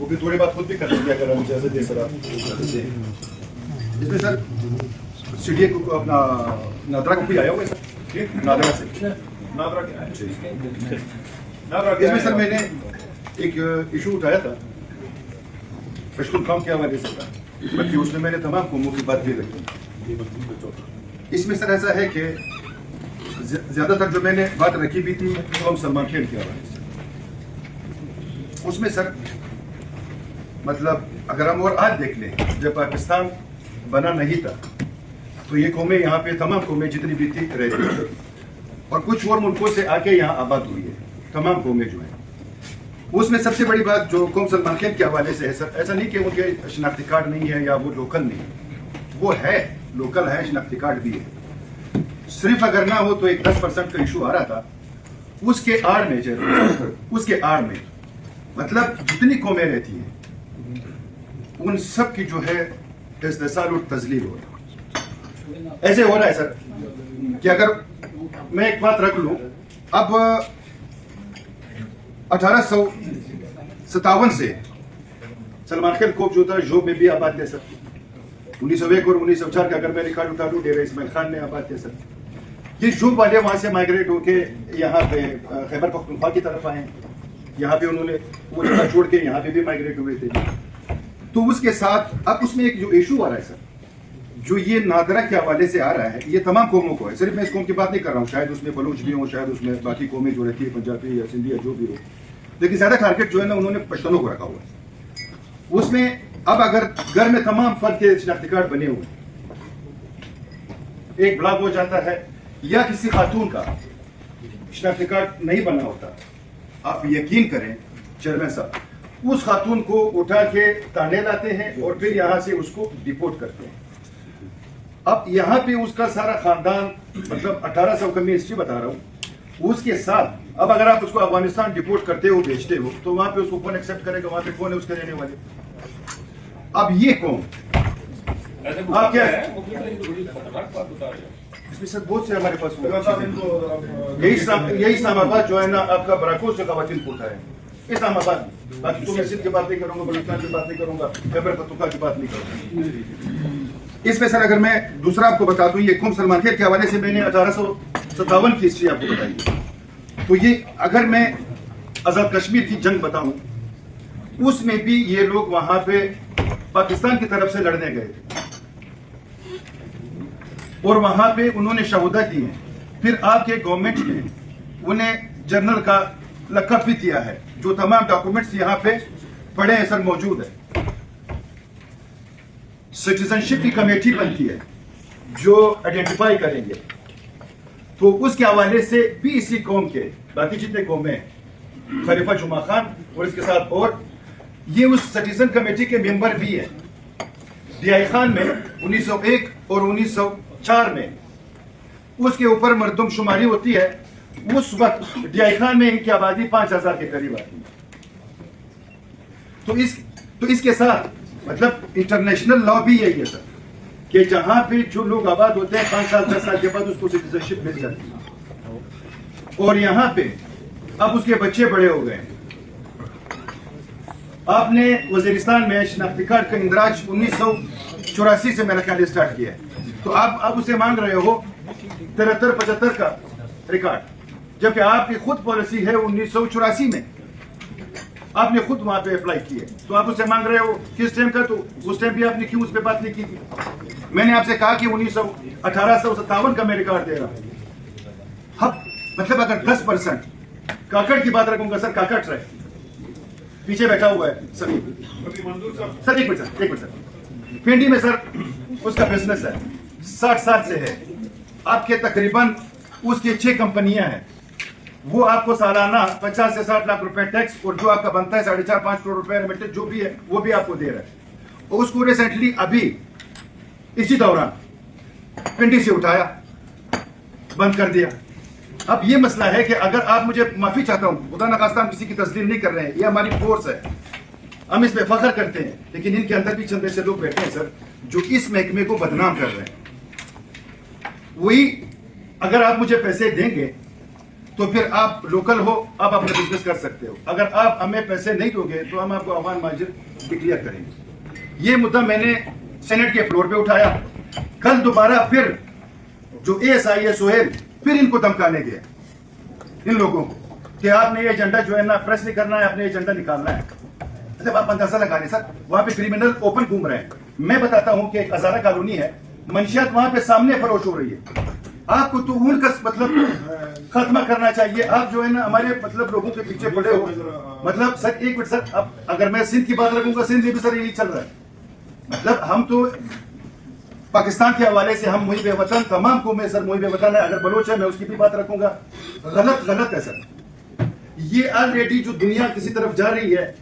وہ بھی تھوڑی بات خود بھی کر لیں گے اگر ہم اجازت دیں سر. آپ اس میں سر سی ڈی اے کو اپنا نادرا کو بھی آیا ہوگا سر, نادرا سے اس میں سر میں نے ایک ایشو اٹھایا تھا فیشن کام کے حوالے سے, بلکہ اس میں نے تمام قوموں کی بات بھی رکھی. اس میں سر ایسا ہے کہ زیادہ تر جو میں نے بات رکھی بھی تھی قوم سلمان خان کے حوالے سے. اس میں سر مطلب اگر ہم اور آج دیکھ لیں, جب پاکستان بنا نہیں تھا تو یہ قومیں یہاں پہ تمام قومیں جتنی بھی تھی رہ رہی تھی, اور کچھ اور ملکوں سے آ کے یہاں آباد ہوئی ہے تمام قومیں جو ہیں. اس میں سب سے بڑی بات جو قوم سلمان خان کے حوالے سے ہے سر, ایسا نہیں کہ ان کے شناختی کارڈ نہیں ہے یا وہ لوکل نہیں ہے, وہ ہے لوکل ہے, شناختی کارڈ بھی ہے. صرف اگر نہ ہو تو ایک 10% کا ایشو آ رہا تھا. اس کے آڑ میں اس کے آڑ میں مطلب جتنی قومیں رہتی ہیں ان سب کی جو ہے استحصال اور تذلیل ہو رہا ہے. ایسے ہو رہا ہے سر کہ اگر میں ایک بات رکھ لوں, اب 1857 سے سلمان خان خوب جو تھا جو میں بھی آباد تھے سر. 1901 اور 1904 کا اگر میں ریکارڈ اٹھا لوں ڈیرہ اسماعیل خان میں آباد تھے سر. یہ جو والے وہاں سے مائگریٹ ہو کے یہاں پہ خیبر پختونخوا کی طرف آئے, یہاں پہ انہوں نے وہ جگہ چھوڑ کے یہاں پہ بھی مائگریٹ ہوئے تھے. تو اس کے ساتھ اب اس میں ایک جو ایشو آ رہا ہے سر, جو یہ نادرا کے حوالے سے آ رہا ہے, یہ تمام قوموں کو ہے. صرف میں اس قوم کی بات نہیں کر رہا ہوں, شاید اس میں بلوچ بھی ہوں, شاید اس میں باقی قومیں جو رہتی ہے پنجابی یا سندھی یا جو بھی ہو, لیکن زیادہ ٹارگیٹ جو ہے نا انہوں نے پشتونوں کو رکھا ہوا ہے. اس میں اب اگر گھر میں تمام فرد کے شناختی کارڈ بنے ہوئے, ایک بلاک ہو جاتا ہے یا کسی خاتون کا شناختی کارڈ نہیں بنا ہوتا, آپ یقین کریں چیئرمین صاحب اس خاتون کو اٹھا کے تانے لاتے ہیں اور پھر یہاں سے اس کو ڈپورٹ کرتے ہیں. اب یہاں پہ اس کا سارا خاندان مطلب 1800 کا میں ہسٹری بتا رہا ہوں, اس کے ساتھ اب اگر آپ اس کو افغانستان ڈپورٹ کرتے ہو بھیجتے ہو تو وہاں پہ اس کو کون ایکسپٹ کرے گا, وہاں پہ کون ہے اس کے رہنے والے. اب یہ قوم آپ کیا اس میں سر بہت سے ہمارے پاس یہی اسلام آباد جو ہے نا آپ کا براکوز سے خواتین پھوٹا ہے اسلام آباد. باقی تو میں سندھ کی بات نہیں کروں گا, بلوچستان کی بات نہیں کروں گا, خیبر پختونخوا کی بات نہیں کروں گا. اس میں سر اگر میں دوسرا آپ کو بتا دوں, یہ قوم سلمان خان کے حوالے سے میں نے 1857 کی ہسٹری آپ کو بتائی, تو یہ اگر میں آزاد کشمیر کی جنگ بتاؤں اس میں بھی یہ لوگ وہاں پہ پاکستان کی طرف سے لڑنے گئے تھے اور وہاں پہ انہوں نے شہادت دی ہے. پھر آپ کے گورنمنٹ نے انہیں جنرل کا لقب بھی دیا ہے, جو تمام ڈاکومنٹس یہاں پہ پڑے ہیں سر موجود ہے. سٹیزن شپ کی کمیٹی بنتی ہے جو آئیڈینٹیفائی کریں گے, تو اس کے حوالے سے بھی اسی قوم کے باقی جتنے قومیں ہیں, خلیفہ جمعہ خان اور اس کے ساتھ اور یہ اس سٹیزن کمیٹی کے ممبر بھی ہیں. ڈی آئی خان میں 1901 اور 1904 میں اس کے اوپر مردم شماری ہوتی ہے. اس وقت ڈی آئی خان میں ان کی آبادی 5000 کے قریب آتی ہے. تو اس کے ساتھ مطلب انٹرنیشنل لا بھی یہی ہے سر کہ جہاں پہ جو لوگ آباد ہوتے ہیں 5 سال 10 سال کے بعد اس کو سٹیزن شپ مل جاتی ہے, اور یہاں پہ اب اس کے بچے بڑے ہو گئے ہیں. آپ نے وزیرستان میں شناختی کارڈ کا اندراج 1984 سے میرا خیال اسٹارٹ کیا ہے, تو آپ اسے مانگ رہے ہو 73-75 کا ریکارڈ, جبکہ آپ کی خود پالیسی ہے 1984 میں آپ نے خود وہاں پہ اپلائی کی ہے, تو آپ اسے مانگ رہے ہو کس ٹائم کا, تو اس ٹائم بھی آپ نے کیوں اس پہ بات نہیں کی تھی. میں نے آپ سے کہا کہ 1857 کا میں ریکارڈ دے رہا ہوں. اب مطلب اگر 10% کاکڑ کی بات رکھوں گا سر, کاکڑ ٹرائب پیچھے بیٹھا ہوا ہے سر ایک منٹ سر پنڈی میں سر اس کا بزنس ہے 60 سال سے ہے. آپ کے تقریباً اس کی 6 کمپنیاں ہیں, وہ آپ کو سالانہ 50 سے 60 لاکھ روپے ٹیکس اور جو آپ کا بنتا ہے 4.5-5 کروڑ روپے ریمیٹنس جو بھی ہے وہ بھی آپ کو دے رہا ہے. اور اس کو ریسنٹلی ابھی اسی دوران پنڈی سے اٹھایا بند کر دیا. اب یہ مسئلہ ہے کہ اگر آپ مجھے معافی چاہتا ہوں, خدا نخواستہ ہم کسی کی تسلیم نہیں کر رہے ہیں, یہ ہماری فورس ہے, ہم اس پہ فخر کرتے ہیں, لیکن ان کے اندر بھی چند ایسے لوگ بیٹھے ہیں سر جو اس محکمے کو بدنام کر رہے ہیں. وہی اگر آپ مجھے پیسے دیں گے تو پھر آپ لوکل ہو, آپ اپنا بزنس کر سکتے ہو. اگر آپ ہمیں پیسے نہیں دو گے تو ہم آپ کو افغان مہاجر ڈکلیئر کریں گے. یہ مدعا میں نے سینٹ کے فلور پہ اٹھایا. کل دوبارہ پھر جو اے ایس آئی ہے سہیل, پھر ان کو دھمکانے گیا ان لوگوں کو کہ آپ نے یہ ایجنڈا جو ہے نا پریس نہیں کرنا ہے, آپ نے ایجنڈا نکالنا ہے. مطلب آپ اندازہ لگا لیں سر, وہاں پہ کریمنل اوپن گھوم رہے ہیں. میں بتاتا ہوں کہ ایک ہزارہ کالونی ہے, منشیات وہاں پہ سامنے فروش ہو رہی ہے. آپ کو تو ان کا مطلب ختمہ کرنا چاہیے. آپ جو ہے نا ہمارے مطلب لوگوں کے پیچھے پڑے ہو. مطلب سر ایک منٹ سر, اب اگر میں سندھ کی بات رکھوں گا, سندھ میں بھی سر یہی چل رہا ہے. مطلب ہم تو پاکستان کے حوالے سے ہم محب وطن, تمام قومیں سر محب وطن ہے. اگر بلوچ ہے میں اس کی بھی بات رکھوں گا. غلط ہے سر. یہ آلریڈی جو دنیا کسی طرف جا رہی ہے,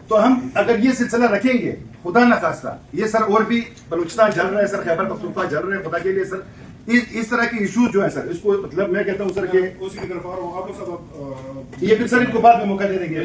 تو ہم اگر یہ سلسلہ رکھیں گے, خدا نخواستہ یہ سر اور بھی بلوچستان جل رہا ہے سر, خیبر پختونخوا جل رہے ہیں. خدا کے لیے سر اس طرح کے ایشوز جو ہے سر, اس کو مطلب میں کہتا ہوں سر کہ یہ پھر سر ان کو بعد میں موقع دے دیں گے.